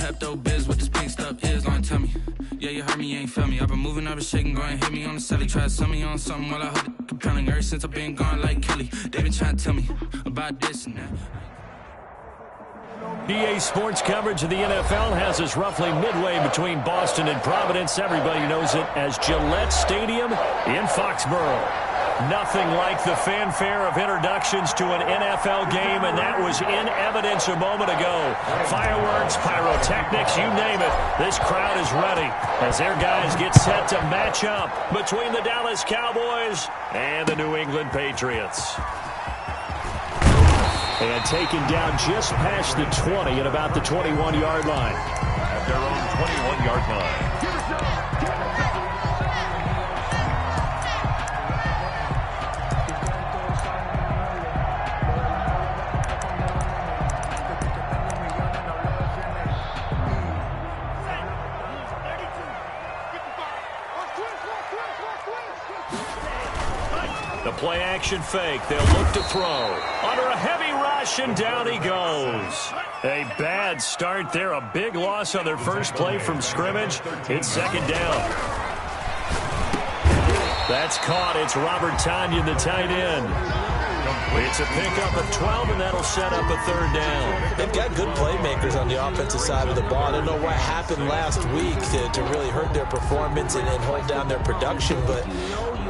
Pepto-Biz, what this pink stuff is, don't tell me. Yeah, you heard me, you ain't feel me. I've been moving, I've been shaking, go and hit me on the celly. Try to sell me on something while I hold it compelling. Ever since I've been gone like Kelly, they been trying to tell me about this and that. EA Sports coverage of the NFL has us roughly midway between Boston and Providence. Everybody knows it as Gillette Stadium in Foxborough. Nothing like the fanfare of introductions to an NFL game, and that was in evidence a moment ago. Fireworks, pyrotechnics, you name it. This crowd is ready as their guys get set to match up between the Dallas Cowboys and the New England Patriots. And taken down just past the 20 at about the 21-yard line. At their own 21-yard line. The play-action fake. They'll look to throw. Under a heavy rush, and down he goes. A bad start there. A big loss on their first play from scrimmage. It's second down. That's caught. It's Robert Tonyan, the tight end. It's a pickup of 12, and that'll set up a third down. They've got good playmakers on the offensive side of the ball. I don't know what happened last week to really hurt their performance and hold down their production, but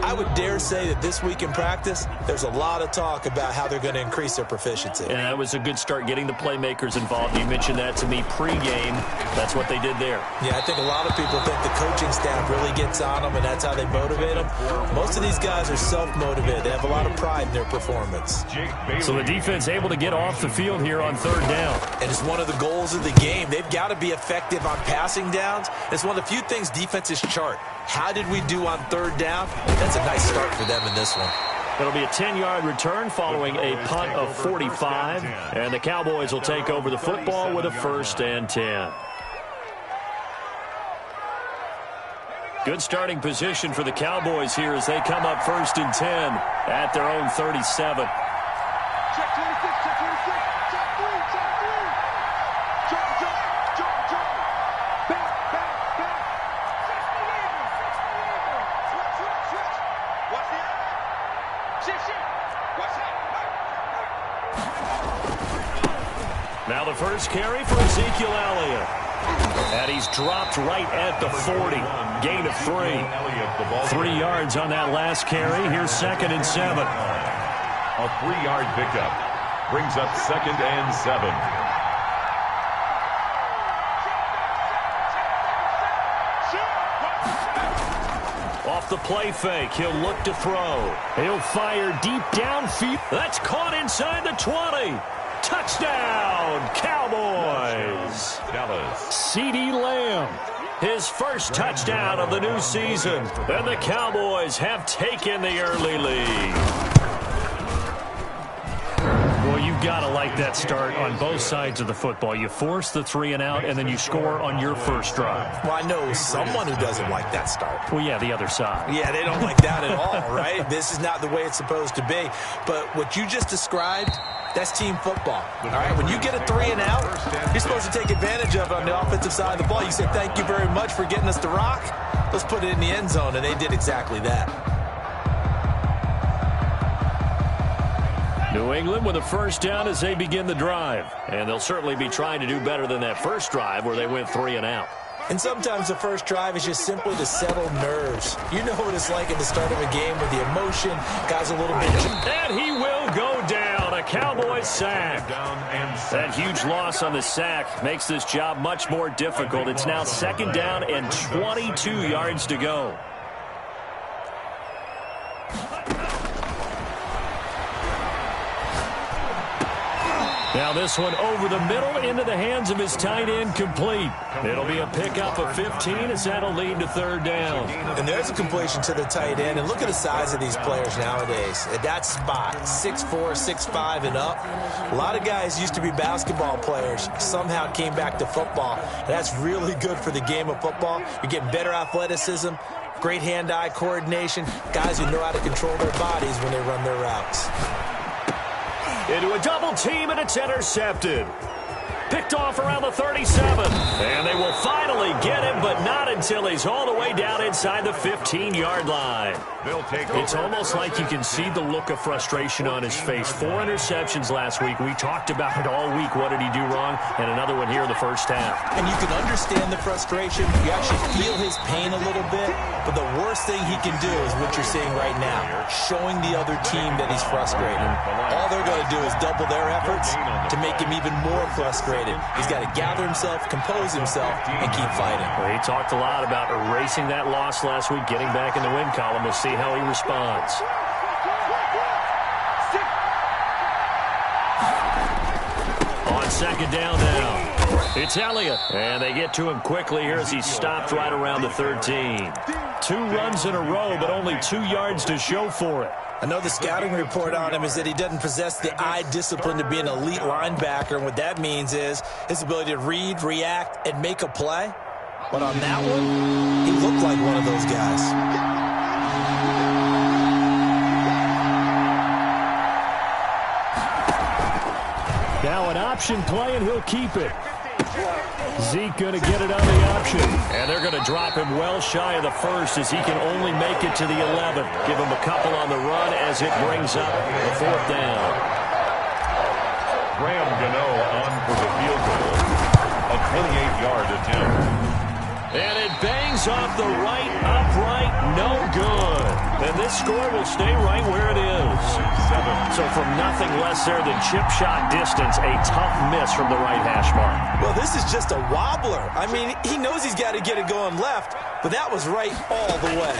I would dare say that this week in practice, there's a lot of talk about how they're going to increase their proficiency. And that was a good start getting the playmakers involved. You mentioned that to me pregame. That's what they did there. Yeah, I think a lot of people think the coaching staff really gets on them, and that's how they motivate them. Most of these guys are self-motivated. They have a lot of pride in their performance. So the defense able to get off the field here on third down. And it's one of the goals of the game. They've got to be effective on passing downs. It's one of the few things defenses chart. How did we do on third down? That's a nice start for them in this one. It'll be a 10-yard return following a punt of 45. And the Cowboys will take over the football with a 1st and 10. Good starting position for the Cowboys here as they come up 1st and 10 at their own 37. Check 26, check 26, check 3, check 3. Jump, jump, jump, jump. Back, back, back. Switch, switch, switch. Watch the eye. Shift, shift. Watch that. Now the first carry for Ezekiel Elliott. And he's dropped right at the 40. Gain of 3. 3 yards on that last carry. Here's 2nd and 7. A 3-yard pickup brings up 2nd and 7. Off the play fake, he'll look to throw. He'll fire deep downfield. That's caught inside the 20. Touchdown, Cowboys. Dallas. CeeDee Lamb, his first touchdown of the new season. And the Cowboys have taken the early lead. Well, you've got to like that start on both sides of the football. You force the 3 and out, and then you score on your first drive. Well, I know someone who doesn't like that start. Well, yeah, the other side. Yeah, they don't like that at all, right? This is not the way it's supposed to be. But what you just described, that's team football. All right, when you get a 3 and out, you're supposed to take advantage of it on the offensive side of the ball. You say, thank you very much for getting us the rock. Let's put it in the end zone, and they did exactly that. New England with a first down as they begin the drive. And they'll certainly be trying to do better than that first drive where they went 3 and out. And sometimes the first drive is just simply to settle nerves. You know what it's like at the start of a game with the emotion. Guys a little bit. And he will go down. A Cowboys sack. That huge loss on the sack makes this job much more difficult. It's now 2nd down and 22 yards to go. Now this one over the middle into the hands of his tight end, complete. It'll be a pickup of 15 as that'll lead to 3rd down. And there's a completion to the tight end. And look at the size of these players nowadays. At that spot, 6'4", 6'5", and up. A lot of guys used to be basketball players, somehow came back to football. And that's really good for the game of football. You're getting better athleticism, great hand-eye coordination, guys who know how to control their bodies when they run their routes. Into a double team, and it's intercepted. Picked off around the 37. until he's all the way down inside the 15-yard line. It's almost like you can see the look of frustration on his face. 4 interceptions last week. We talked about it all week. What did he do wrong? And another one here in the first half. And you can understand the frustration. You actually feel his pain a little bit. But the worst thing he can do is what you're seeing right now, showing the other team that he's frustrated. All they're going to do is double their efforts to make him even more frustrated. He's got to gather himself, compose himself, and keep fighting. Well, he talked a lot about erasing that loss last week, getting back in the win column. We'll see how he responds. On second down now, it's Elliott. And they get to him quickly here as he's stopped right around the 13. 2 runs in a row, but only 2 yards to show for it. I know the scouting report on him is that he doesn't possess the eye discipline to be an elite linebacker, and what that means is his ability to read, react, and make a play. But on that one, he looked like one of those guys. Now an option play, and he'll keep it. Zeke going to get it on the option. And they're going to drop him well shy of the first as he can only make it to the 11. Give him a couple on the run as it brings up the 4th down. Graham Gano on for the field goal. A 28-yard attempt. And it bangs off the right upright. No good. And this score will stay right where it is. 7. So from nothing less there than chip shot distance, a tough miss from the right hash mark. Well, this is just a wobbler. I mean, he knows he's got to get it going left, but that was right all the way.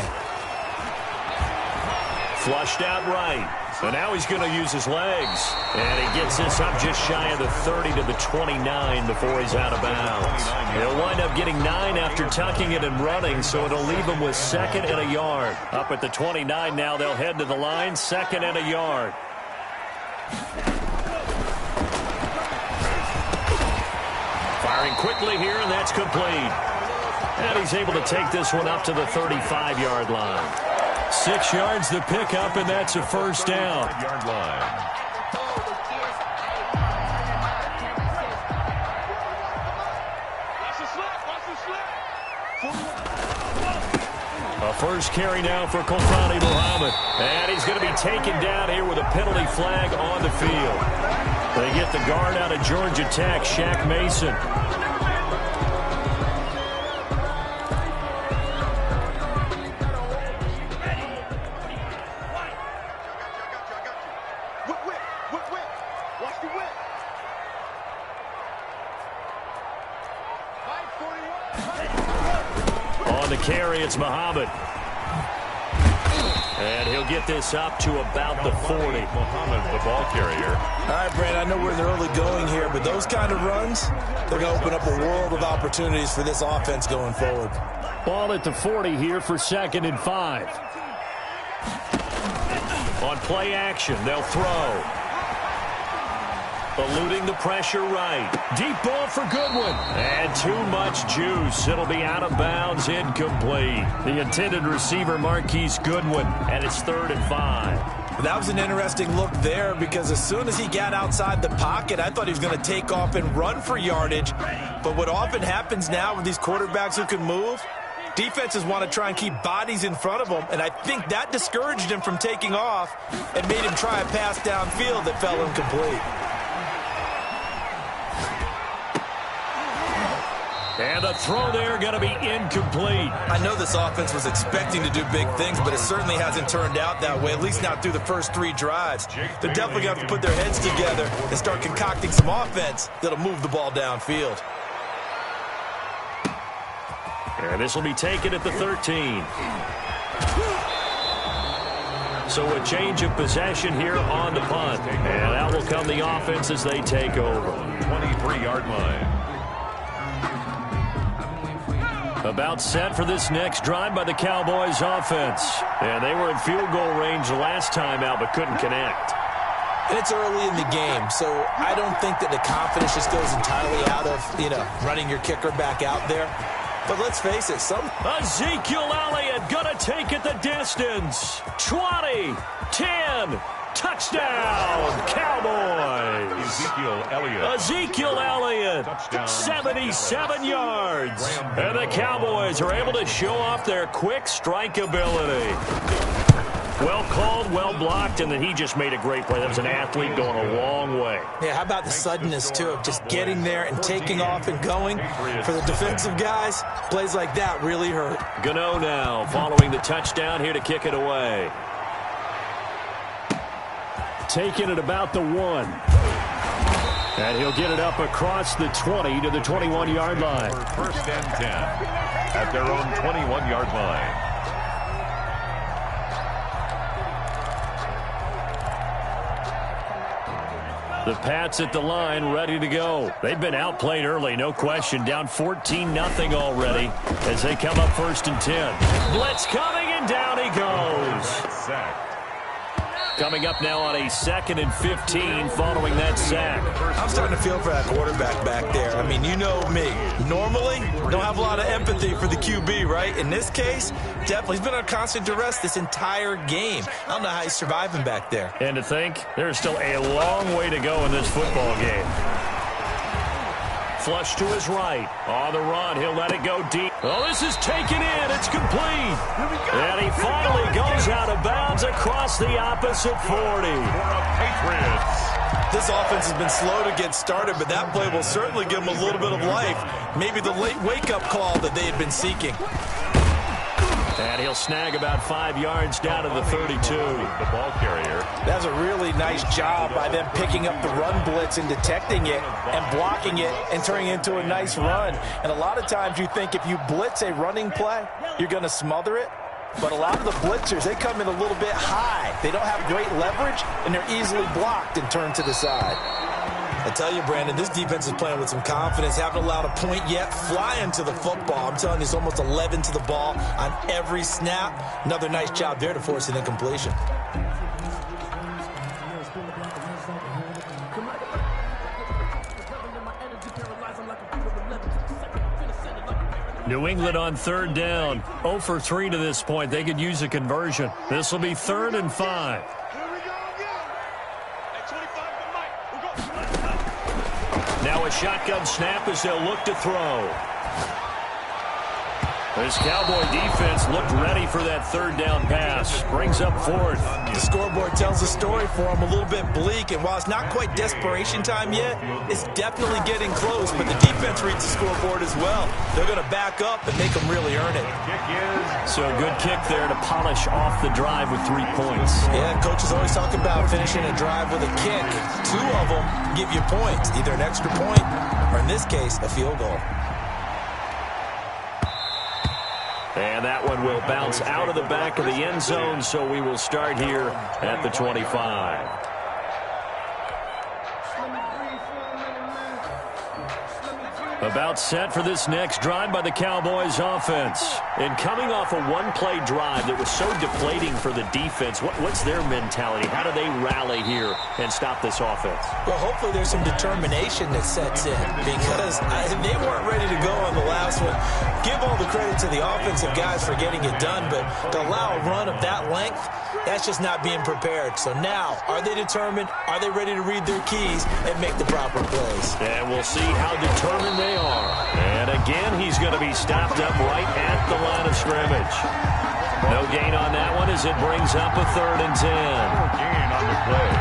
Flushed out right. So now he's going to use his legs. And he gets this up just shy of the 30 to the 29 before he's out of bounds. He'll wind up getting 9 after tucking it and running, so it'll leave him with 2nd and a yard. Up at the 29 now, they'll head to the line, 2nd and a yard. Firing quickly here, and that's complete. And he's able to take this one up to the 35-yard line. 6 yards the pickup, and that's a first down. Yard line. A first carry now for Kofani Muhammad. And he's going to be taken down here with a penalty flag on the field. They get the guard out of Georgia Tech, Shaq Mason. On the carry, it's Muhammad. And he'll get this up to about the 40. Muhammad, the ball carrier. All right, Brad, I know we're in the early going here, but those kind of runs, they're going to open up a world of opportunities for this offense going forward. Ball at the 40 here for 2nd and 5. On play action, they'll throw. Eluding the pressure right. Deep ball for Goodwin. And too much juice. It'll be out of bounds, incomplete. The intended receiver, Marquise Goodwin, and it's 3rd and 5. That was an interesting look there because as soon as he got outside the pocket, I thought he was going to take off and run for yardage. But what often happens now with these quarterbacks who can move, defenses want to try and keep bodies in front of them, and I think that discouraged him from taking off and made him try a pass downfield that fell incomplete. And the throw there going to be incomplete. I know this offense was expecting to do big things, but it certainly hasn't turned out that way, at least not through the first 3 drives. They're definitely going to have to put their heads together and start concocting some offense that'll move the ball downfield. And this will be taken at the 13. So a change of possession here on the punt. And out will come the offense as they take over. 23-yard line. About set for this next drive by the Cowboys offense. And they were in field goal range the last time out but couldn't connect. And it's early in the game, so I don't think that the confidence just goes entirely out of, running your kicker back out there. But let's face it, Ezekiel Elliott going to take it the distance. 20, 10, Touchdown, Cowboys! Ezekiel Elliott, 77 yards. And the Cowboys are able to show off their quick strike ability. Well called, well blocked, and then he just made a great play. That was an athlete going a long way. Yeah, how about the suddenness, too, of just getting there and taking off and going? For the defensive guys, plays like that really hurt. Gano now following the touchdown here to kick it away. Taking it about the 1. And he'll get it up across the 20 to the 21-yard line. First and 10 at their own 21-yard line. The Pats at the line, ready to go. They've been outplayed early, no question. Down 14-0 already as they come up 1st and 10. Blitz coming, and down he goes. Coming up now on a 2nd and 15 following that sack. I'm starting to feel for that quarterback back there. I mean, you know me. Normally, don't have a lot of empathy for the QB, right? In this case, definitely. He's been on constant duress this entire game. I don't know how he's surviving back there. And to think, there's still a long way to go in this football game. Flush to his right. On the run, he'll let it go deep. Oh, this is taken in. It's complete. And he finally goes out of bounds across the opposite 40. Patriots. This offense has been slow to get started, but that play will certainly give them a little bit of life. Maybe the late wake-up call that they had been seeking. And he'll snag about 5 yards down to the 32. The ball carrier. That's a really nice job by them picking up the run blitz and detecting it and blocking it and turning it into a nice run. And a lot of times you think if you blitz a running play, you're going to smother it. But a lot of the blitzers, they come in a little bit high. They don't have great leverage, and they're easily blocked and turned to the side. I tell you, Brandon, this defense is playing with some confidence. Haven't allowed a point yet. Flying to the football. I'm telling you, it's almost 11 to the ball on every snap. Another nice job there to force an incompletion. New England on 3rd down. 0 for 3 to this point. They could use a conversion. This will be 3rd and 5. Now a shotgun snap as they'll look to throw. This Cowboy defense looked ready for that 3rd down pass. Brings up 4th. The scoreboard tells a story for them, a little bit bleak, and while it's not quite desperation time yet, it's definitely getting close, but the defense reads the scoreboard as well. They're going to back up and make them really earn it. So a good kick there to polish off the drive with 3 points. Yeah, coaches always talk about finishing a drive with a kick. 2 of them give you points, either an extra point or, in this case, a field goal. And that one will bounce out of the back of the end zone, so we will start here at the 25. About set for this next drive by the Cowboys offense. And coming off a one-play drive that was so deflating for the defense, what's their mentality? How do they rally here and stop this offense? Well, hopefully there's some determination that sets in because they weren't ready to go on the last one. Give all the credit to the offensive guys for getting it done, but to allow a run of that length, that's just not being prepared. So now, are they determined? Are they ready to read their keys and make the proper plays? And we'll see how determined they are. And again, he's going to be stopped up right at the line of scrimmage. No gain on that one as it brings up a 3rd and 10. Gain on the play.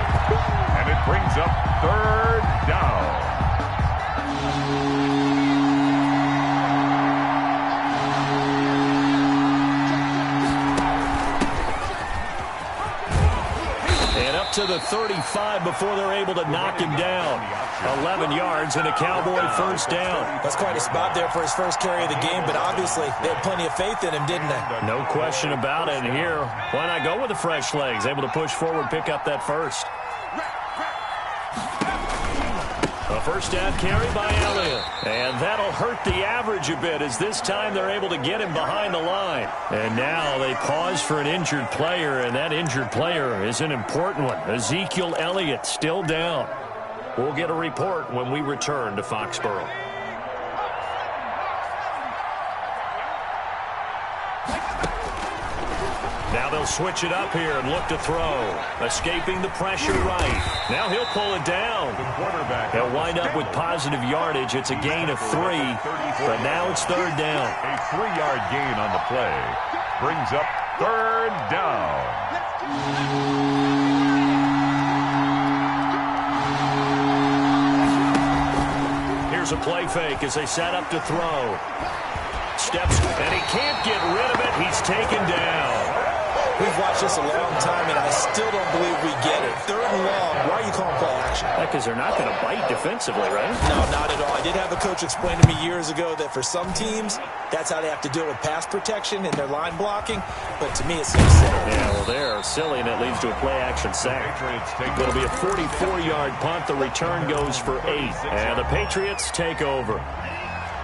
And it brings up 3rd down. To the 35 before they're able to knock him down. 11 yards and a Cowboy 1st down. That's quite a spot there for his first carry of the game, but obviously they had plenty of faith in him, didn't they? No question about it. And here, why not go with the fresh legs? Able to push forward, pick up that first. A 1st down carry by Elliott. And that'll hurt the average a bit as this time they're able to get him behind the line. And now they pause for an injured player, and that injured player is an important one. Ezekiel Elliott still down. We'll get a report when we return to Foxborough. Now they'll switch it up here and look to throw. Escaping the pressure right. Now he'll pull it down. He'll wind up with positive yardage. It's a gain of 3, but now it's third down. A 3-yard gain on the play brings up third down. Here's a play fake as they set up to throw. Steps, and he can't get rid of it. He's taken down. We've watched this a long time, and I still don't believe we get it. Third and long. Why are you calling play action? Because they're not going to bite defensively, right? No, not at all. I did have a coach explain to me years ago that for some teams, that's how they have to deal with pass protection and their line blocking. But to me, it seems silly. Yeah, well, they're silly, and it leads to a play-action sack. It'll be a 44-yard punt. The return goes for 8. And the Patriots take over.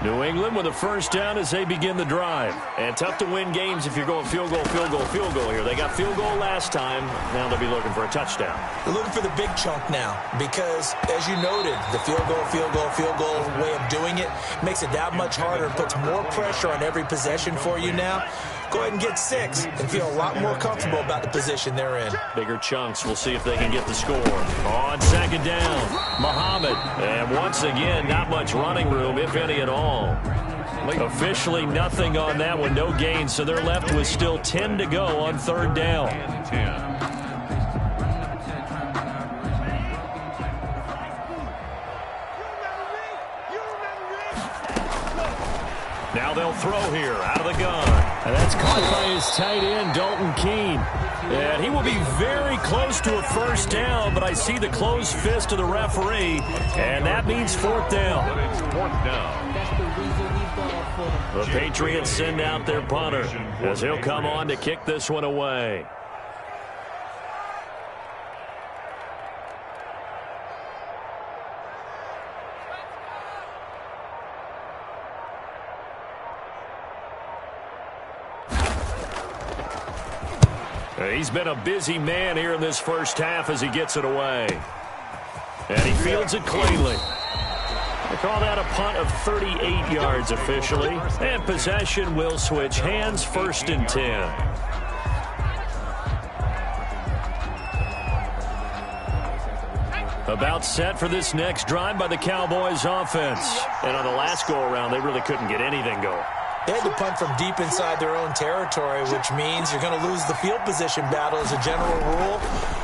New England with a first down as they begin the drive. And tough to win games if you're going field goal, field goal, field goal here. They got field goal last time. Now they'll be looking for a touchdown. They're looking for the big chunk now because, as you noted, the field goal way of doing it makes it that much harder and puts more pressure on every possession for you now. Go ahead and get 6 and feel a lot more comfortable about the position they're in. Bigger chunks. We'll see if they can get the score. On second down, Muhammad. And once again, not much running room, if any at all. Officially nothing on that one. No gain, so they're left with still 10 to go on third down. Now they'll throw here out of the gun. And that's caught by his tight end, Dalton Keene. And he will be very close to a first down, but I see the closed fist of the referee, and that means fourth down. The Patriots send out their punter as he'll come on to kick this one away. He's been a busy man here in this first half as he gets it away. And he fields it cleanly. They call that a punt of 38 yards officially. And possession will switch hands, first and 10. About set for this next drive by the Cowboys offense. And on the last go-around, they really couldn't get anything going. They had to punt from deep inside their own territory, which means you're going to lose the field position battle as a general rule.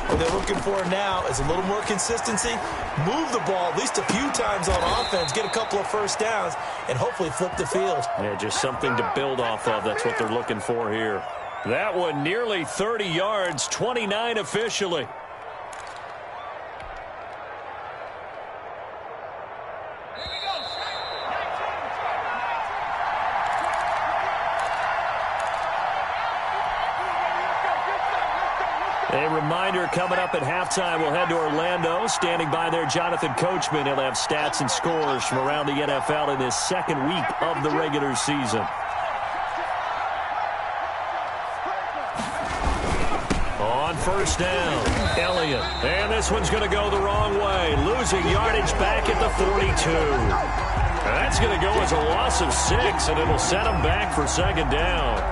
What they're looking for now is a little more consistency, move the ball at least a few times on offense, get a couple of first downs, and hopefully flip the field. Yeah, just something to build off of. That's what they're looking for here. That one nearly 30 yards, 29 officially. A reminder, coming up at halftime, we'll head to Orlando. Standing by there, Jonathan Coachman. He'll have stats and scores from around the NFL in his second week of the regular season. On first down, Elliott. And this one's going to go the wrong way. Losing yardage back at the 42. That's going to go as a loss of 6, and it'll set him back for second down.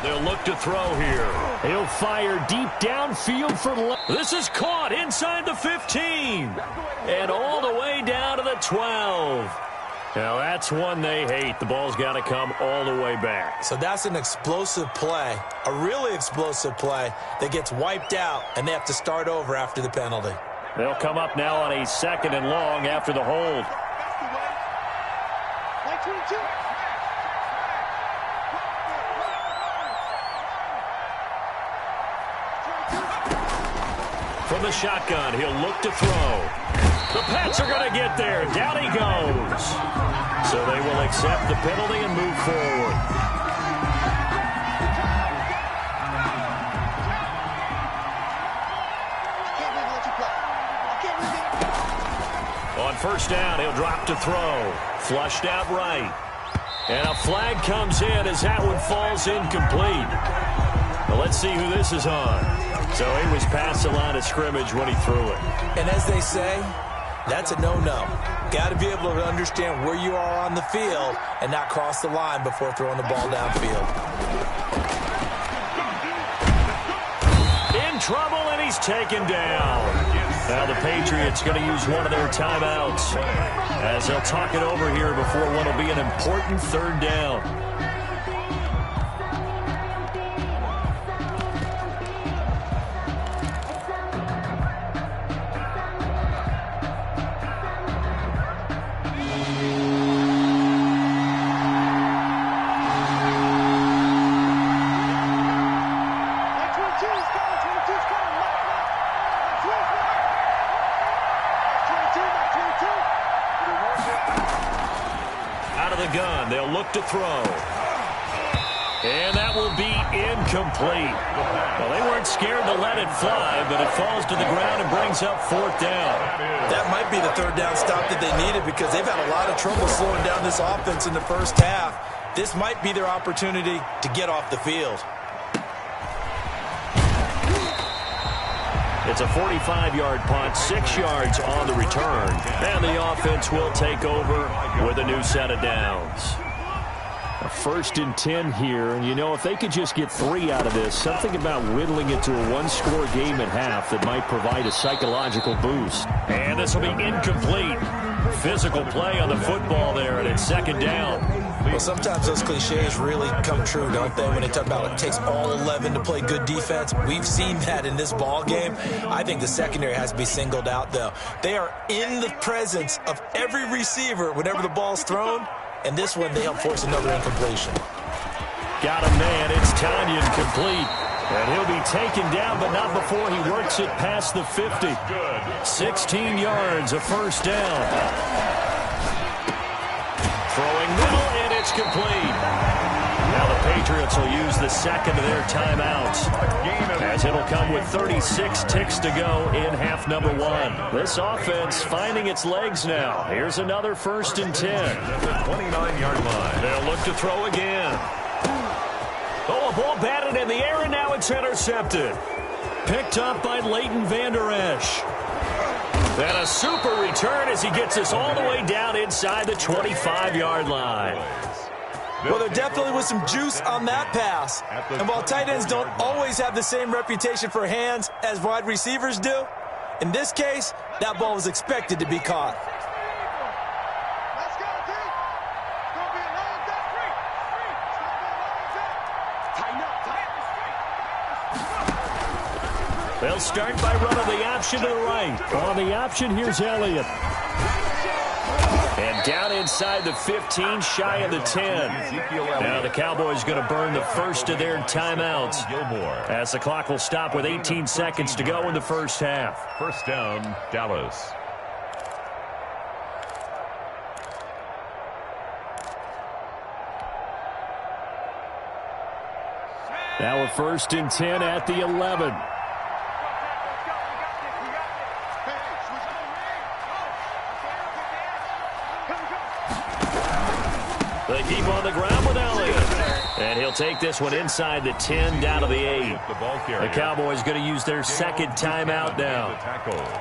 They'll look to throw here. He'll fire deep downfield for this is caught inside the 15 and all the way down to the 12. Now that's one they hate. The ball's got to come all the way back. So that's an explosive play, a really explosive play that gets wiped out, and they have to start over after the penalty. They'll come up now on a second and long after the hold. From the shotgun, he'll look to throw. The Pats are going to get there. Down he goes. So they will accept the penalty and move forward. On first down, he'll drop to throw. Flushed out right. And a flag comes in as that one falls incomplete. Well, let's see who this is on. So he was past the line of scrimmage when he threw it. And as they say, that's a no-no. Got to be able to understand where you are on the field and not cross the line before throwing the ball downfield. In trouble, and he's taken down. Now the Patriots going to use one of their timeouts as they'll talk it over here before what will be an important third down. To throw. And that will be incomplete. Well, they weren't scared to let it fly, but it falls to the ground and brings up fourth down. That might be the third down stop that they needed because they've had a lot of trouble slowing down this offense in the first half. This might be their opportunity to get off the field. It's a 45-yard punt, 6 yards on the return. And the offense will take over with a new set of downs. A 1st and 10 here, and you know, if they could just get 3 out of this, something about whittling it to a 1-score game at half that might provide a psychological boost. And this will be incomplete. Physical play on the football there, and it's 2nd down. Well, sometimes those cliches really come true, don't they, when they talk about it takes all 11 to play good defense. We've seen that in this ball game. I think the secondary has to be singled out, though. They are in the presence of every receiver whenever the ball's thrown. And this one, they help force another incompletion. Got him, man. It's Tanyan complete. And he'll be taken down, but not before he works it past the 50. 16 yards, a 1st down. Throwing middle, and it's complete. Now the Patriots will use the 2nd of their timeouts, as it'll come with 36 ticks to go in half number 1. This offense finding its legs now. Here's another 1st and 10. At the 29-yard line. They'll look to throw again. Oh, a ball batted in the air, and now it's intercepted. Picked up by Leighton Vander Esch. And a super return as he gets us all the way down inside the 25-yard line. Well, there definitely was some juice on that pass. And while tight ends don't always have the same reputation for hands as wide receivers do, in this case, that ball was expected to be caught. Let's go, D. It's going to be a long day. Tighten up. They'll start by running the option to the right. On the option, here's Elliott. And down inside the 15, shy of the 10. Now the Cowboys going to burn the first of their timeouts, as the clock will stop with 18 seconds to go in the first half. 1st down, Dallas. Now a 1st and 10 at the 11. They keep on the ground with Elliott. And he'll take this one inside the 10, down to the 8. The Cowboys going to use their 2nd timeout now,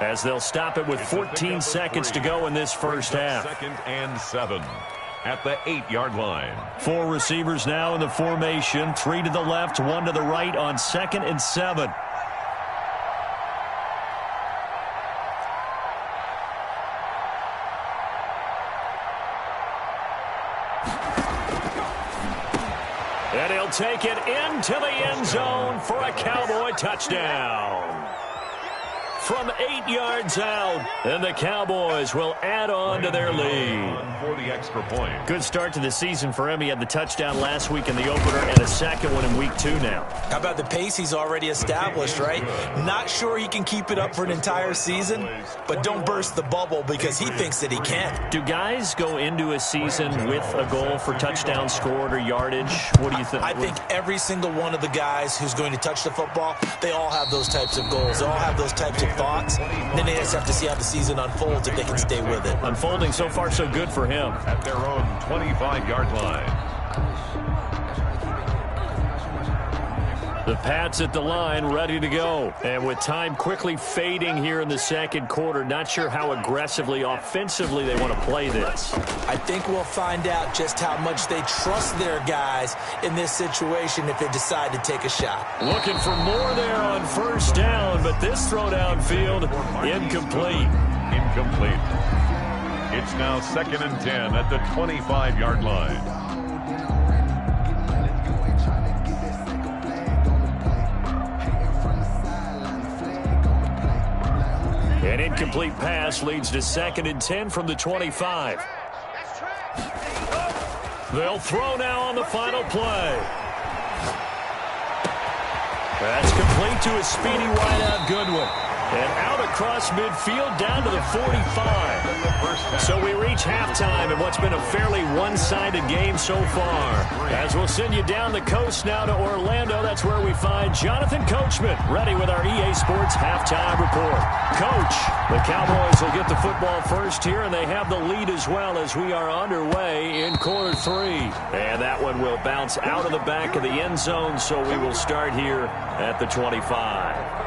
as they'll stop it with 14 seconds to go in this first half. 2nd and 7 at the 8-yard line. 4 receivers now in the formation. 3 to the left, 1 to the right on 2nd and 7. And he'll take it into the end zone for a Cowboy touchdown. From 8 yards out, and the Cowboys will add on to their lead. For the extra point. Good start to the season for him. He had the touchdown last week in the opener and a 2nd one in week 2 now. How about the pace he's already established, right? Not sure he can keep it up for an entire season, but don't burst the bubble because he thinks that he can. Do guys go into a season with a goal for touchdown scored or yardage? What do you think? I think every single one of the guys who's going to touch the football, they all have those types of goals. They all have those types of thoughts. Then they just have to see how the season unfolds if they can stay with it. Unfolding so far so good for him. At their own 25-yard line. The Pats at the line, ready to go. And with time quickly fading here in the second quarter, not sure how aggressively, offensively they want to play this. I think we'll find out just how much they trust their guys in this situation if they decide to take a shot. Looking for more there on first down, but this throw downfield, incomplete. Incomplete. It's now 2nd and 10 at the 25-yard line. An incomplete pass leads to 2nd and 10 from the 25. They'll throw now on the final play. That's complete to a speedy wideout Goodwin. And out across midfield down to the 45. So we reach halftime in what's been a fairly one-sided game so far. As we'll send you down the coast now to Orlando, that's where we find Jonathan Coachman ready with our EA Sports halftime report. Coach, the Cowboys will get the football first here, and they have the lead as well as we are underway in quarter 3. And that one will bounce out of the back of the end zone, so we will start here at the 25.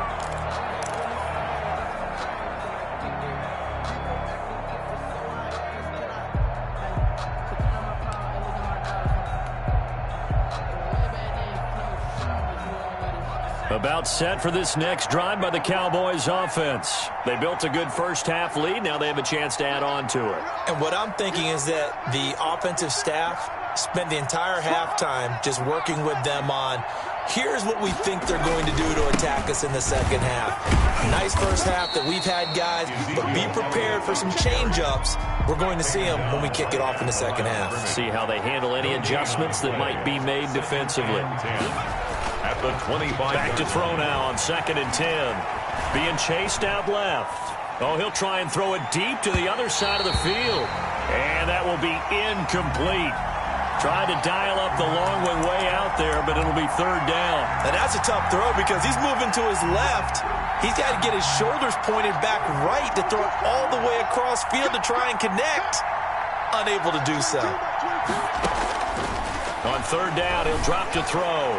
About set for this next drive by the Cowboys offense. They built a good first-half lead. Now they have a chance to add on to it. And what I'm thinking is that the offensive staff spent the entire halftime just working with them on, here's what we think they're going to do to attack us in the second half. Nice first half that we've had, guys, but be prepared for some change-ups. We're going to see them when we kick it off in the second half. See how they handle any adjustments that might be made defensively. At the 25. Back to throw now on 2nd and 10. Being chased out left. Oh, he'll try and throw it deep to the other side of the field. And that will be incomplete. Trying to dial up the long one way out there, but it'll be 3rd down. And that's a tough throw because he's moving to his left. He's got to get his shoulders pointed back right to throw it all the way across field to try and connect. Unable to do so. On 3rd down, he'll drop to throw.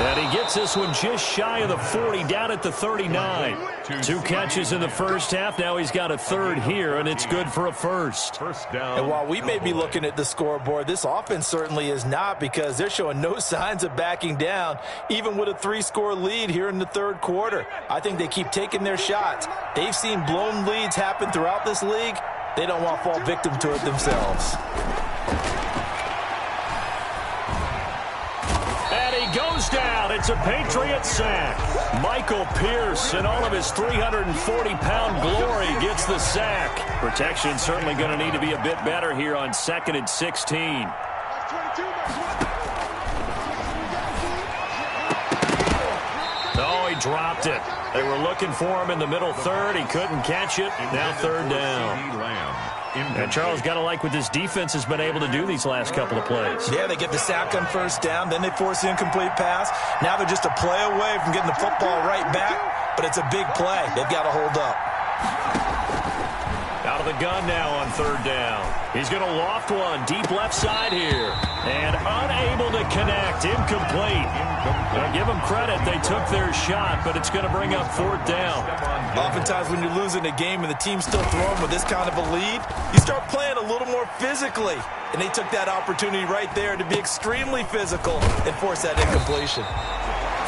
And he gets this one just shy of the 40, down at the 39. 2 catches in the first half. Now he's got a 3rd here, and it's good for a first. And while we may be looking at the scoreboard, this offense certainly is not, because they're showing no signs of backing down, even with a 3-score lead here in the 3rd quarter. I think they keep taking their shots. They've seen blown leads happen throughout this league. They don't want to fall victim to it themselves. Goes down. It's a Patriot sack. Michael Pierce, in all of his 340-pound glory, gets the sack. Protection certainly going to need to be a bit better here on 2nd and 16. Oh, he dropped it. They were looking for him in the middle 3rd. He couldn't catch it. Now 3rd down. And Charles, got to like what this defense has been able to do these last couple of plays. Yeah, they get the sack on 1st down, then they force the incomplete pass. Now they're just a play away from getting the football right back, but it's a big play. They've got to hold up. Out of the gun now on 3rd down. He's going to loft one deep left side here. And unable to connect. Incomplete. Now give them credit. They took their shot, but it's going to bring up 4th down. Oftentimes when you're losing a game and the team's still throwing with this kind of a lead, you start playing a little more physically. And they took that opportunity right there to be extremely physical and force that incompletion.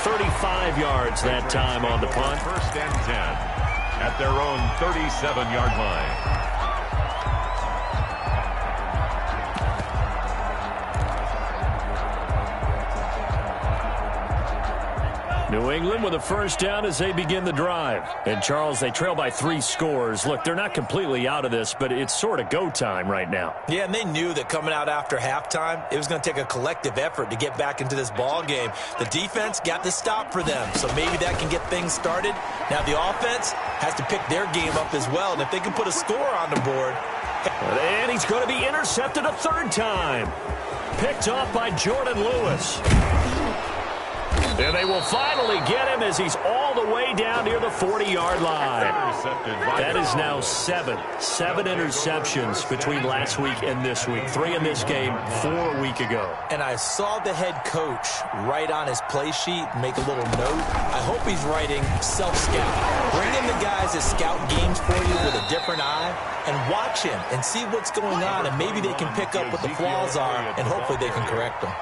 35 yards that time on the punt. 1st and 10 at their own 37-yard line. New England with a 1st down as they begin the drive. And, Charles, they trail by 3 scores. Look, they're not completely out of this, but it's sort of go time right now. Yeah, and they knew that coming out after halftime, it was going to take a collective effort to get back into this ball game. The defense got the stop for them, so maybe that can get things started. Now the offense has to pick their game up as well, and if they can put a score on the board. And he's going to be intercepted a 3rd time. Picked off by Jordan Lewis. And they will finally get him as he's all the way down near the 40-yard line. That is now seven interceptions between last week and this week. 3 in this game, 4 a week ago. And I saw the head coach write on his play sheet, make a little note. I hope he's writing self-scout. Bring in the guys that scout games for you with a different eye and watch him and see what's going on, and maybe they can pick up what the flaws are, and hopefully they can correct them.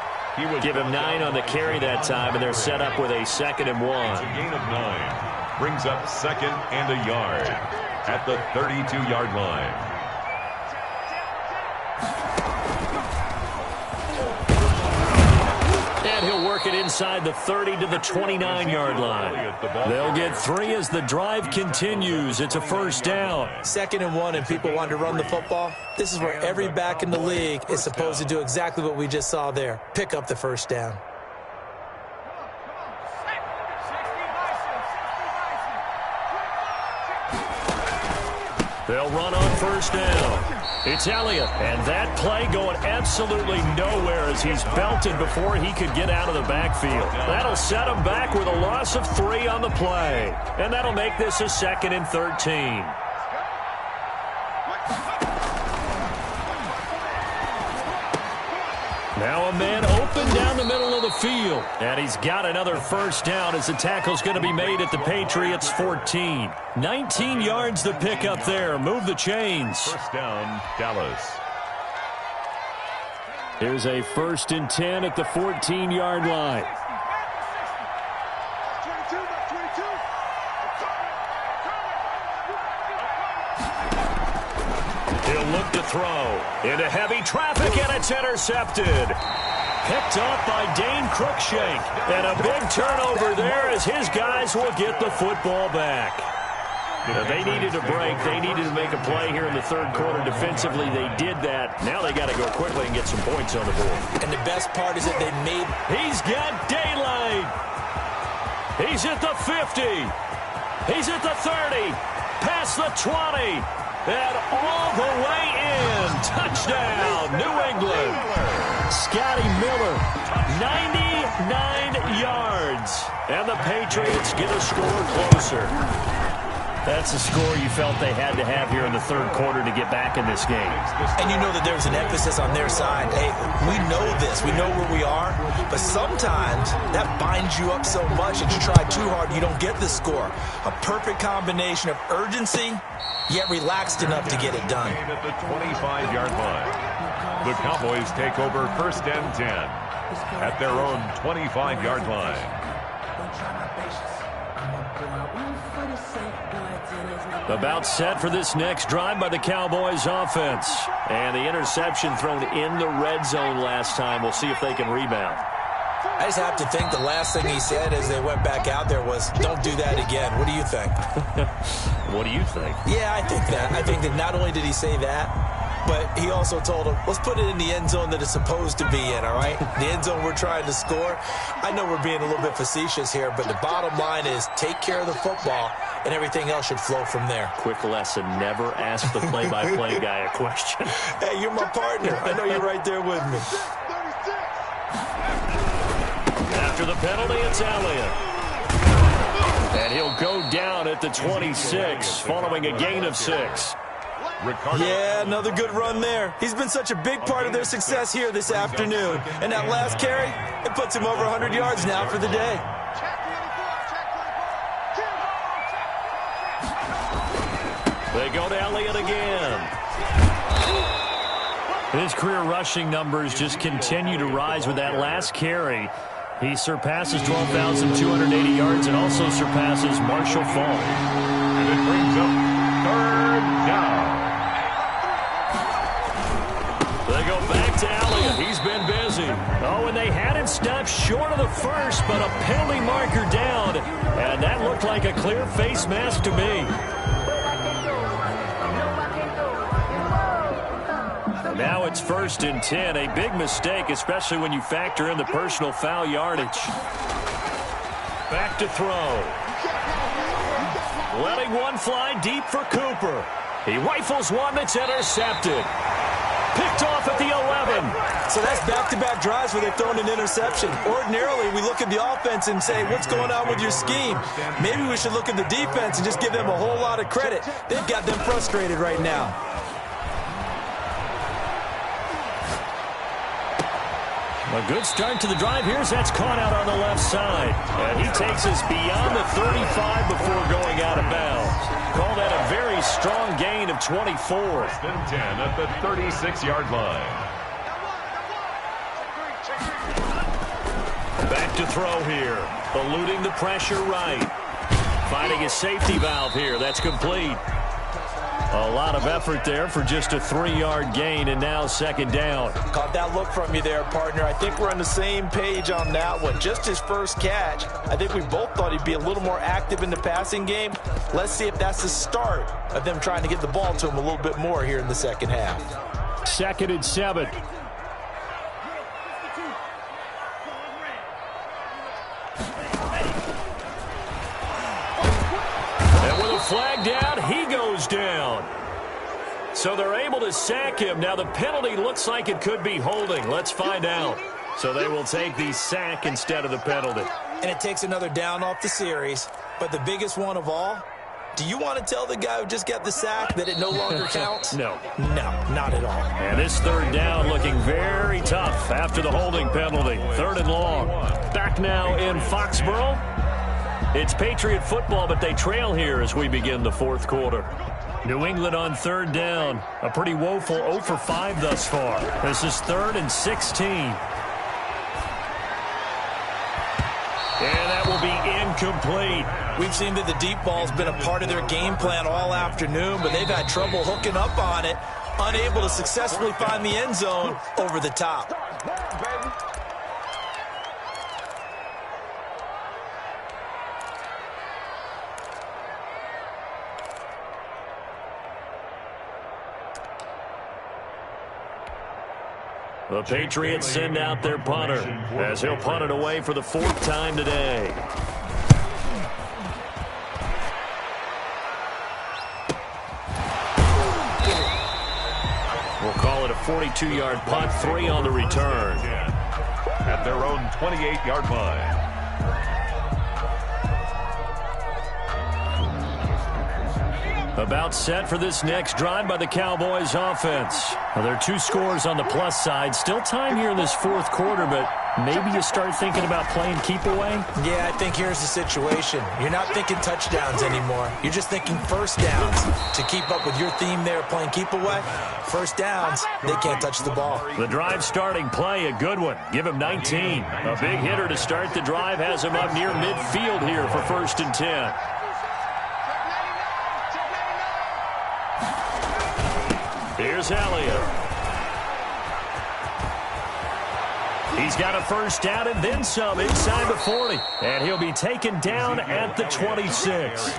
Give him 9 on the carry that time, and they're set up with a 2nd and 1. It's a gain of 9. Brings up 2nd and a yard at the 32-yard line. And he'll work it inside the 30 to the 29-yard line. They'll get 3 as the drive continues. It's a 1st down. 2nd and 1, and people want to run the football. This is where every back in the league is supposed to do exactly what we just saw there. Pick up the 1st down. They'll run on 1st down. It's Elliott, and that play going absolutely nowhere as he's belted before he could get out of the backfield. That'll set him back with a loss of 3 on the play, and that'll make this a 2nd and 13. Now a man open down the middle of the field. And he's got another 1st down as the tackle's going to be made at the Patriots' 14. 19 yards to pick up there. Move the chains. 1st down, Dallas. Here's a 1st and 10 at the 14-yard line. He'll look to throw into heavy traffic, and it's intercepted. Picked up by Dane Cruikshank. And a big turnover there as his guys will get the football back. Now, they needed a break. They needed to make a play here in the 3rd quarter. Defensively, they did that. Now they got to go quickly and get some points on the board. And the best part is that they made... He's got daylight. He's at the 50. He's at the 30. Past the 20. And all the way in. Touchdown, New England. Scotty Miller, 99 yards. And the Patriots get a score closer. That's the score you felt they had to have here in the 3rd quarter to get back in this game. And you know that there's an emphasis on their side. Hey, we know this. We know where we are. But sometimes that binds you up so much that you try too hard, you don't get the score. A perfect combination of urgency, yet relaxed enough to get it done. At the 25-yard line. The Cowboys take over 1st and 10 at their own 25-yard line. About set for this next drive by the Cowboys offense. And the interception thrown in the red zone last time. We'll see if they can rebound. I just have to think the last thing he said as they went back out there was, don't do that again. What do you think? What do you think? Yeah, I think that. I think that not only did he say that, but he also told him, let's put it in the end zone that it's supposed to be in, all right? The end zone we're trying to score. I know we're being a little bit facetious here, but the bottom line is take care of the football, and everything else should flow from there. Quick lesson, never ask the play-by-play guy a question. Hey, you're my partner. I know you're right there with me. After the penalty, it's Elliott. And he'll go down at the 26, following a gain of 6. Yeah, another good run there. He's been such a big part of their success here this afternoon. And that last carry, it puts him over 100 yards now for the day. They go to Elliott again. His career rushing numbers just continue to rise with that last carry. He surpasses 12,280 yards and also surpasses Marshall Faulk. And it brings up 3rd down. They go back to Elliott. He's been busy. Oh, and they had it stopped short of the 1st, but a penalty marker down. And that looked like a clear face mask to me. Now it's 1st and 10. A big mistake, especially when you factor in the personal foul yardage. Back to throw. Letting one fly deep for Cooper. He rifles one that's intercepted. Picked off at the 11. So that's back-to-back drives where they've thrown an interception. Ordinarily, we look at the offense and say, what's going on with your scheme? Maybe we should look at the defense and just give them a whole lot of credit. They've got them frustrated right now. A good start to the drive. Here's that's caught out on the left side. And he takes us beyond the 35 before going out of bounds. Call that a very strong gain of 24. First and 10 at the 36-yard line. Back to throw here. Eluding the pressure right. Finding his safety valve here. That's complete. A lot of effort there for just a 3-yard gain, and now second down. Caught that look from you there, partner. I think we're on the same page on that one. Just his first catch. I think we both thought he'd be a little more active in the passing game. Let's see if that's the start of them trying to get the ball to him a little bit more here in the second half. 2nd and 7. Flag down, he goes down. So they're able to sack him. Now the penalty looks like it could be holding. Let's find out. So they will take the sack instead of the penalty. And it takes another down off the series. But the biggest one of all, do you want to tell the guy who just got the sack that it no longer counts? No. No, not at all. And this third down looking very tough after the holding penalty. 3rd and long. Back now in Foxborough. It's Patriot football, but they trail here as we begin the 4th quarter. New England on 3rd down. A pretty woeful 0 for 5 thus far. This is 3rd and 16. And that will be incomplete. We've seen that the deep ball's been a part of their game plan all afternoon, but they've had trouble hooking up on it, unable to successfully find the end zone over the top. The Patriots send out their punter as he'll punt it away for the 4th time today. We'll call it a 42-yard punt, 3 on the return. At their own 28-yard line. About set for this next drive by the Cowboys offense. Well, there are 2 scores on the plus side. Still time here in this 4th quarter, but maybe you start thinking about playing keep away? Yeah, I think here's the situation. You're not thinking touchdowns anymore. You're just thinking first downs. To keep up with your theme there, playing keep away, first downs, they can't touch the ball. The drive starting play, a good one. Give him 19. A big hitter to start the drive has him up near midfield here for 1st and 10. Here's Elliott. He's got a first down and then some inside the 40. And he'll be taken down at the 26.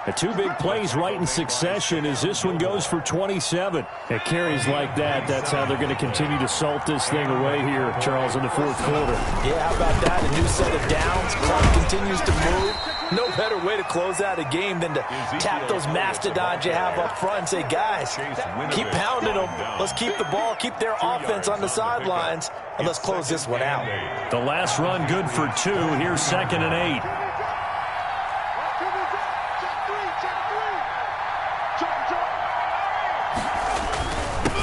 The 2 big plays right in succession as this one goes for 27. It carries like that. That's how they're going to continue to salt this thing away here, Charles, in the 4th quarter. Yeah, how about that? A new set of downs. Clock continues to move. No better way to close out a game than to tap those mastodons you have up front and say, guys, keep pounding them. Let's keep the ball, keep their offense on the sidelines, and let's close this one out. The last run good for 2. Here's 2nd and 8.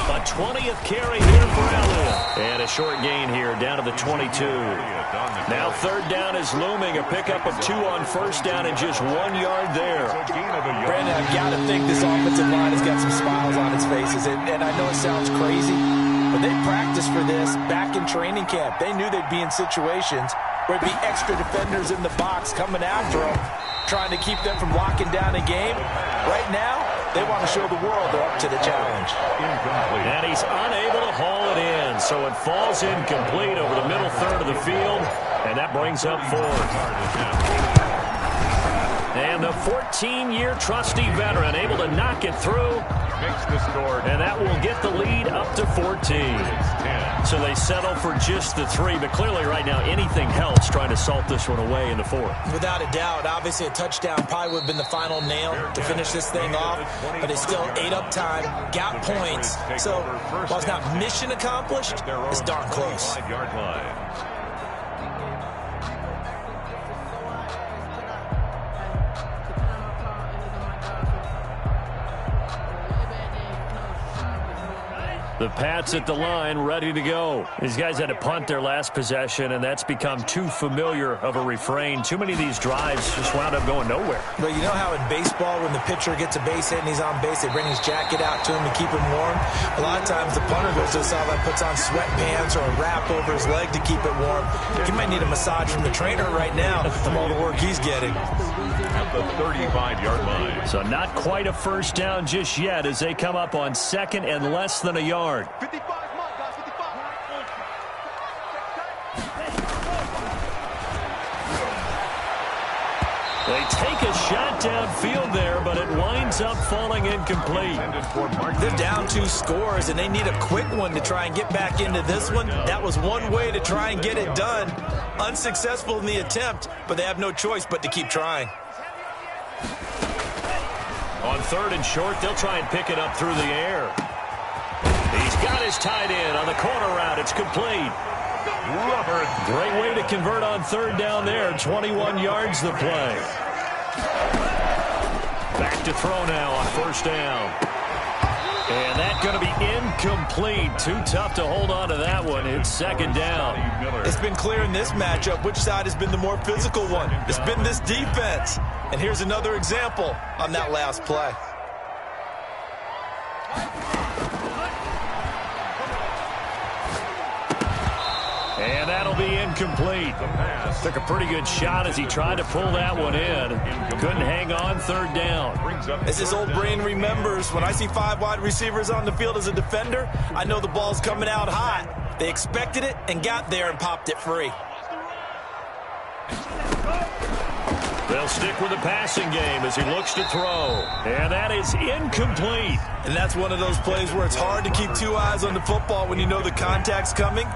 A 20th carry here for Elliott. And a short gain here down to the 22. Now 3rd down is looming. A pickup of 2 on 1st down and just 1 yard there. Brandon, I've got to think this offensive line has got some smiles on its faces. And I know it sounds crazy, but they practiced for this back in training camp. They knew they'd be in situations where it'd be extra defenders in the box coming after them, trying to keep them from locking down a game. Right now, they want to show the world they're up to the challenge. And he's unable to haul it in, so it falls incomplete over the middle third of the field, and that brings up 4th. And the 14-year trusty veteran able to knock it through makes the score. And that will get the lead up to 14. So they settle for just the 3, but clearly right now anything helps trying to salt this one away in the 4th. Without a doubt, obviously a touchdown probably would have been the final nail to finish this thing off, but it's still ate up time, got points. So while it's not mission accomplished, it's darn close. 5-yard line. The Pats at the line, ready to go. These guys had to punt their last possession, and that's become too familiar of a refrain. Too many of these drives just wound up going nowhere. But you know how in baseball, when the pitcher gets a base hit and he's on base, they bring his jacket out to him to keep him warm? A lot of times the punter goes to the sideline, puts on sweatpants or a wrap over his leg to keep it warm. He might need a massage from the trainer right now from all the work he's getting. At the 35-yard line. So not quite a first down just yet as they come up on 2nd and less than a yard. 55, come on, guys, 55. They take a shot downfield there, but it winds up falling incomplete. They're down 2 scores, and they need a quick one to try and get back into this one. That was one way to try and get it done. Unsuccessful in the attempt, but they have no choice but to keep trying. On 3rd and short, they'll try and pick it up through the air. He's got his tight end on the corner route. It's complete. Great way to convert on 3rd down there. 21 yards the play. Back to throw now on 1st down. And that's going to be incomplete. Too tough to hold on to that one. It's 2nd down. It's been clear in this matchup which side has been the more physical one. It's been this defense. And here's another example on that last play. And that'll be incomplete. Took a pretty good shot as he tried to pull that one in. Couldn't hang on 3rd down. As his old brain remembers, when I see 5 wide receivers on the field as a defender, I know the ball's coming out hot. They expected it and got there and popped it free. They'll stick with the passing game as he looks to throw. And that is incomplete. And that's one of those plays where it's hard to keep 2 eyes on the football when you know the contact's coming,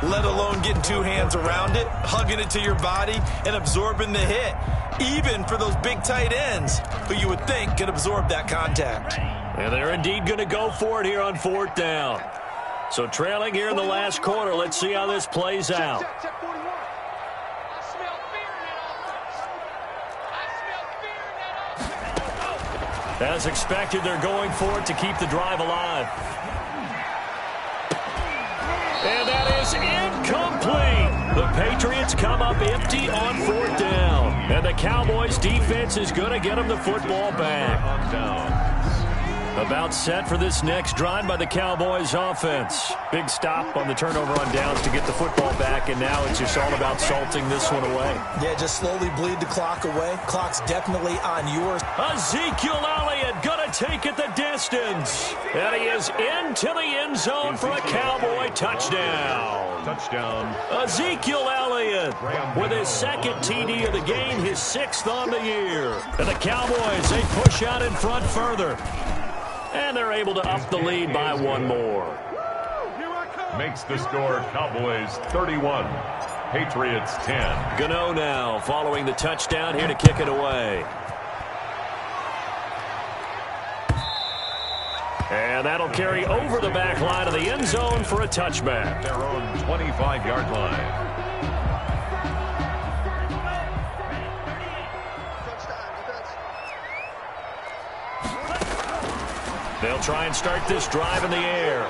let alone getting 2 hands around it, hugging it to your body, and absorbing the hit, even for those big tight ends who you would think could absorb that contact. And they're indeed going to go for it here on 4th down. So trailing here in the last quarter, let's see how this plays out. Check 41. As expected, they're going for it to keep the drive alive. And that is incomplete. The Patriots come up empty on 4th down. And the Cowboys defense is going to get them the football back. About set for this next drive by the Cowboys offense. Big stop on the turnover on downs to get the football back, and now it's just all about salting this one away. Yeah, just slowly bleed the clock away. Clock's definitely on yours. Ezekiel Elliott going to take it the distance. And he is into the end zone for a Cowboy touchdown. Touchdown. Ezekiel Elliott with his 2nd TD of the game, his 6th on the year. And the Cowboys, they push out in front further. And they're able to up the lead by 1 more. Makes the score Cowboys 31, Patriots 10. Gano now following the touchdown here to kick it away. And that'll carry over the back line of the end zone for a touchback. Their own 25-yard line. They'll try and start this drive in the air.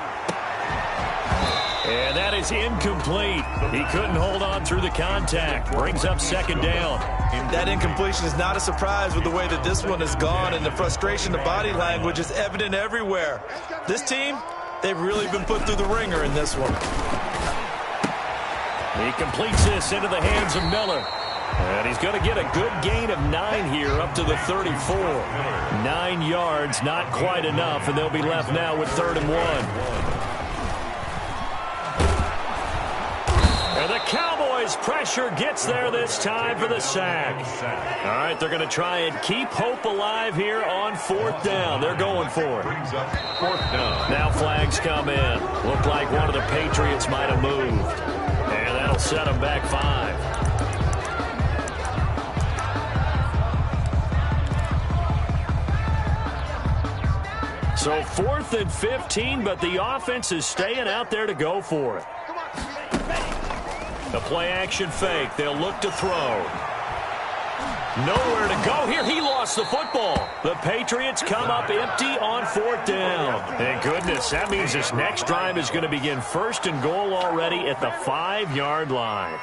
And that is incomplete. He couldn't hold on through the contact. Brings up 2nd down. That incompletion is not a surprise with the way that this one has gone, and the frustration, the body language is evident everywhere. This team, they've really been put through the ringer in this one. He completes this into the hands of Miller. And he's going to get a good gain of 9 here up to the 34. 9 yards, not quite enough, and they'll be left now with 3rd and 1. And the Cowboys Cowboys pressure gets there this time for the sack. All right, they're going to try and keep hope alive here on 4th down. They're going for it. 4th down. Now flags come in. Looked like one of the Patriots might have moved. And that'll set them back 5. So 4th and 15, but the offense is staying out there to go for it. The play-action fake. They'll look to throw. Nowhere to go here. He lost the football. The Patriots come up empty on 4th down. Thank goodness. That means this next drive is going to begin 1st and goal already at the 5-yard line.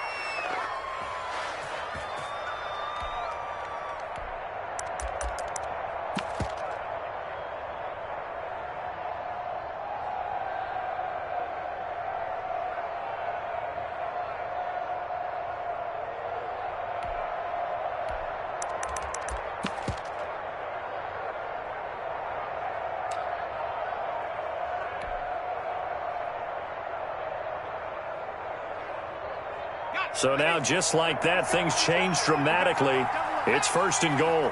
So now, just like that, things change dramatically. It's 1st and goal.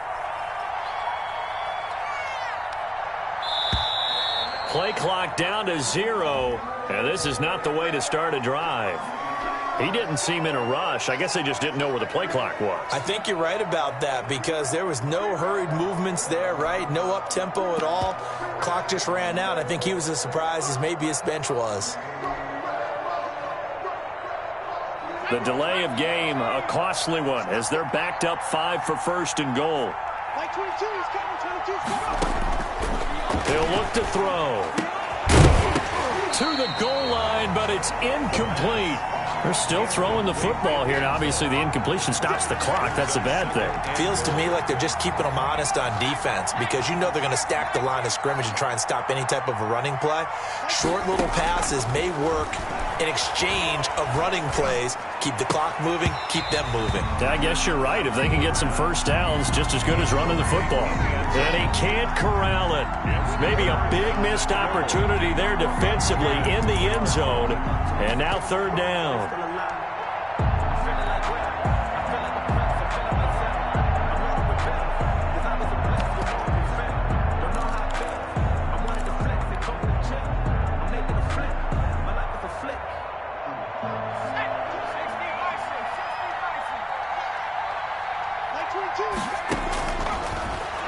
Play clock down to 0, and this is not the way to start a drive. He didn't seem in a rush. I guess they just didn't know where the play clock was. I think you're right about that because there was no hurried movements there, right? No up-tempo at all. Clock just ran out. I think he was as surprised as maybe his bench was. The delay of game, a costly one, as they're backed up 5 for 1st and goal. Like 22, he's coming, 22's coming. They'll look to throw. To the goal line, but it's incomplete. They're still throwing the football here, and obviously the incompletion stops the clock. That's a bad thing. Feels to me like they're just keeping them honest on defense because you know they're going to stack the line of scrimmage and try and stop any type of a running play. Short little passes may work in exchange of running plays. Keep the clock moving, keep them moving. I guess you're right. If they can get some 1st downs, just as good as running the football. And he can't corral it. Maybe a big missed opportunity there defensively in the end zone. And now 3rd down.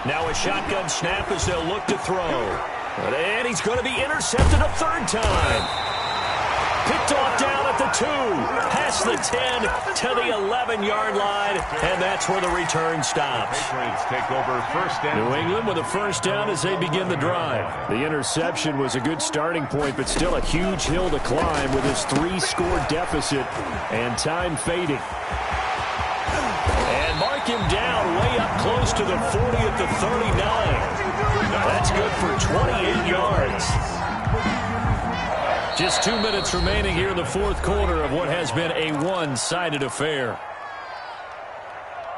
Now a shotgun snap as they'll look to throw. And he's going to be intercepted a 3rd time. Picked off down at the 2, past the 10 to the 11-yard line, and that's where the return stops. Patriots take over 1st down. New England with a 1st down as they begin the drive. The interception was a good starting point, but still a huge hill to climb with his 3-score deficit and time fading. And mark him down way up close to the 40 at the 39. That's good for 28 yards. Just 2 minutes remaining here in the 4th quarter of what has been a one-sided affair.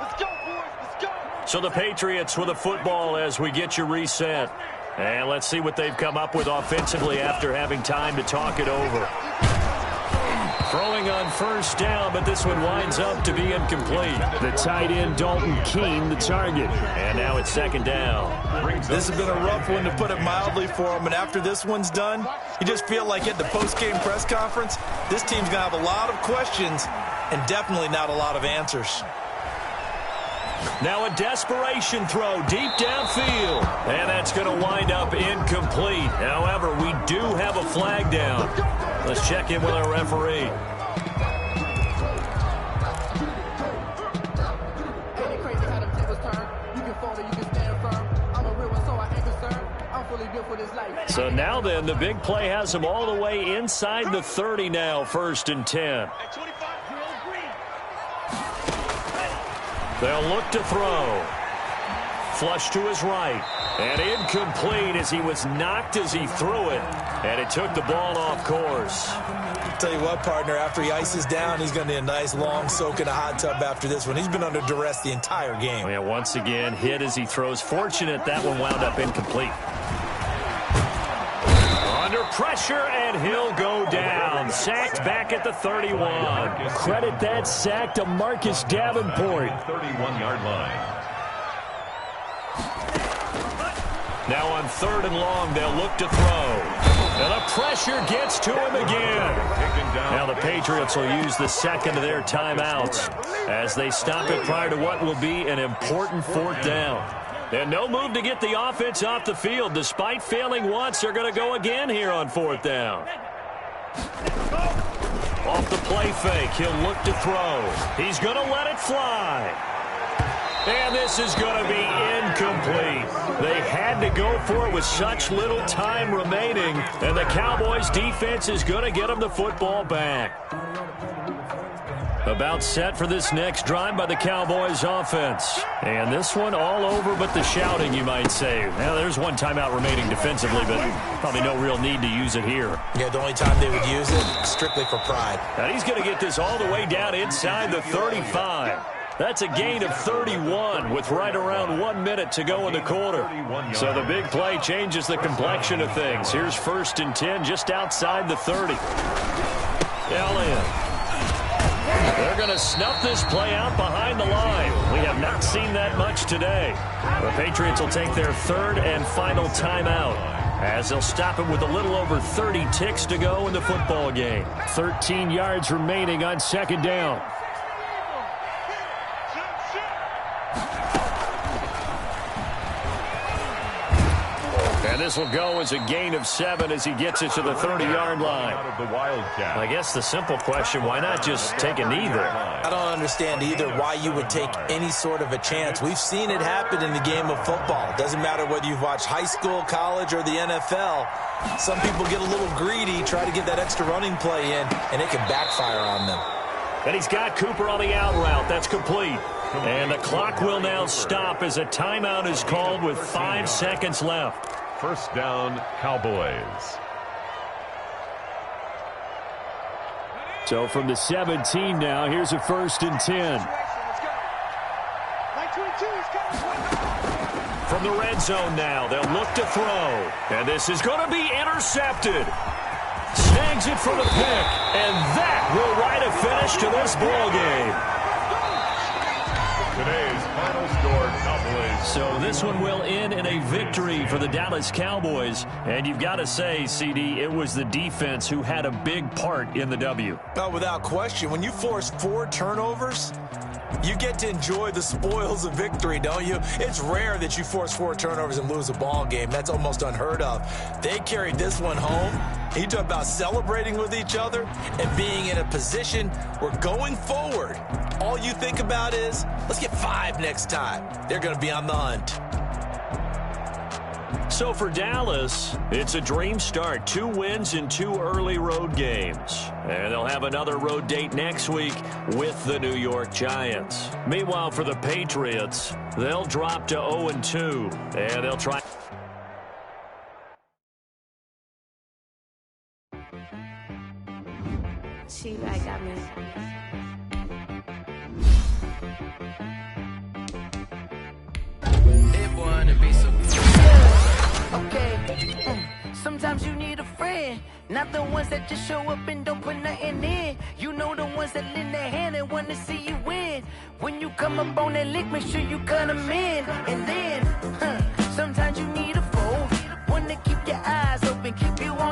Let's go, boys, let's go. So the Patriots with a football as we get you reset. And let's see what they've come up with offensively after having time to talk it over. Throwing on 1st down, but this one winds up to be incomplete. The tight end, Dalton Keene, the target. And now it's 2nd down. This has been a rough one, to put it mildly, for him. And after this one's done, you just feel like at the post-game press conference, this team's going to have a lot of questions and definitely not a lot of answers. Now a desperation throw deep downfield. And that's going to wind up incomplete. However, we do have a flag down. Let's check in with our referee. So now then, the big play has them all the way inside the 30 now, 1st and 10. They'll look to throw. Flush to his right. And incomplete as he was knocked as he threw it. And it took the ball off course. Tell you what, partner, after he ices down, he's going to need a nice long soak in a hot tub after this one. He's been under duress the entire game. Oh, yeah, once again, hit as he throws. Fortunate that one wound up incomplete. Under pressure, and he'll go down. Sacked back at the 31. Credit that sack to Marcus Davenport. 31-yard line. Now on 3rd and long, they'll look to throw. And the pressure gets to him again. Now the Patriots will use the second of their timeouts as they stop it prior to what will be an important 4th down. And no move to get the offense off the field. Despite failing once, they're going to go again here on 4th down. Off the play fake, he'll look to throw. He's going to let it fly. And this is going to be incomplete. They had to go for it with such little time remaining, and the Cowboys' defense is going to get them the football back. About set for this next drive by the Cowboys offense. And this one all over but the shouting, you might say. Now, there's one timeout remaining defensively, but probably no real need to use it here. Yeah, the only time they would use it, strictly for pride. And he's going to get this all the way down inside the 35. That's a gain of 31 with right around 1 minute to go in the quarter. So the big play changes the complexion of things. Here's 1st and 10 just outside the 30. Allen. They're going to snuff this play out behind the line. We have not seen that much today. The Patriots will take their 3rd and final timeout as they'll stop it with a little over 30 ticks to go in the football game. 13 yards remaining on 2nd down. And this will go as a gain of 7 as he gets it to the 30-yard line. I guess the simple question, why not just take a knee there? I don't understand either why you would take any sort of a chance. We've seen it happen in the game of football. It doesn't matter whether you've watched high school, college, or the NFL. Some people get a little greedy, try to get that extra running play in, and it can backfire on them. And he's got Cooper on the out route. That's complete. And the clock will now stop as a timeout is called with 5 seconds left. 1st down, Cowboys. So from the 17 now, here's a 1st and 10. From the red zone now, they'll look to throw. And this is going to be intercepted. Snags it for the pick. And that will write a finish to this ball game. Today's final score, Cowboys. So this one will end in a victory for the Dallas Cowboys. And you've got to say, CD, it was the defense who had a big part in the W. Oh, without question. When you force 4 turnovers, you get to enjoy the spoils of victory, don't you? It's rare that you force 4 turnovers and lose a ball game. That's almost unheard of. They carried this one home. You talk about celebrating with each other and being in a position where going forward, all you think about is, let's get 5 next time. They're going to be on the hunt. So for Dallas, it's a dream start. 2 wins in 2 early road games. And they'll have another road date next week with the New York Giants. Meanwhile, for the Patriots, they'll drop to 0-2. And they'll try... She like got me. It wanna be so. Okay. Sometimes you need a friend, not the ones that just show up and don't put nothing in. You know the ones that lend their hand and wanna see you win. When you come up on that lick, make sure you cut them in. And then, sometimes you need a foe, one to keep your eyes open, keep you on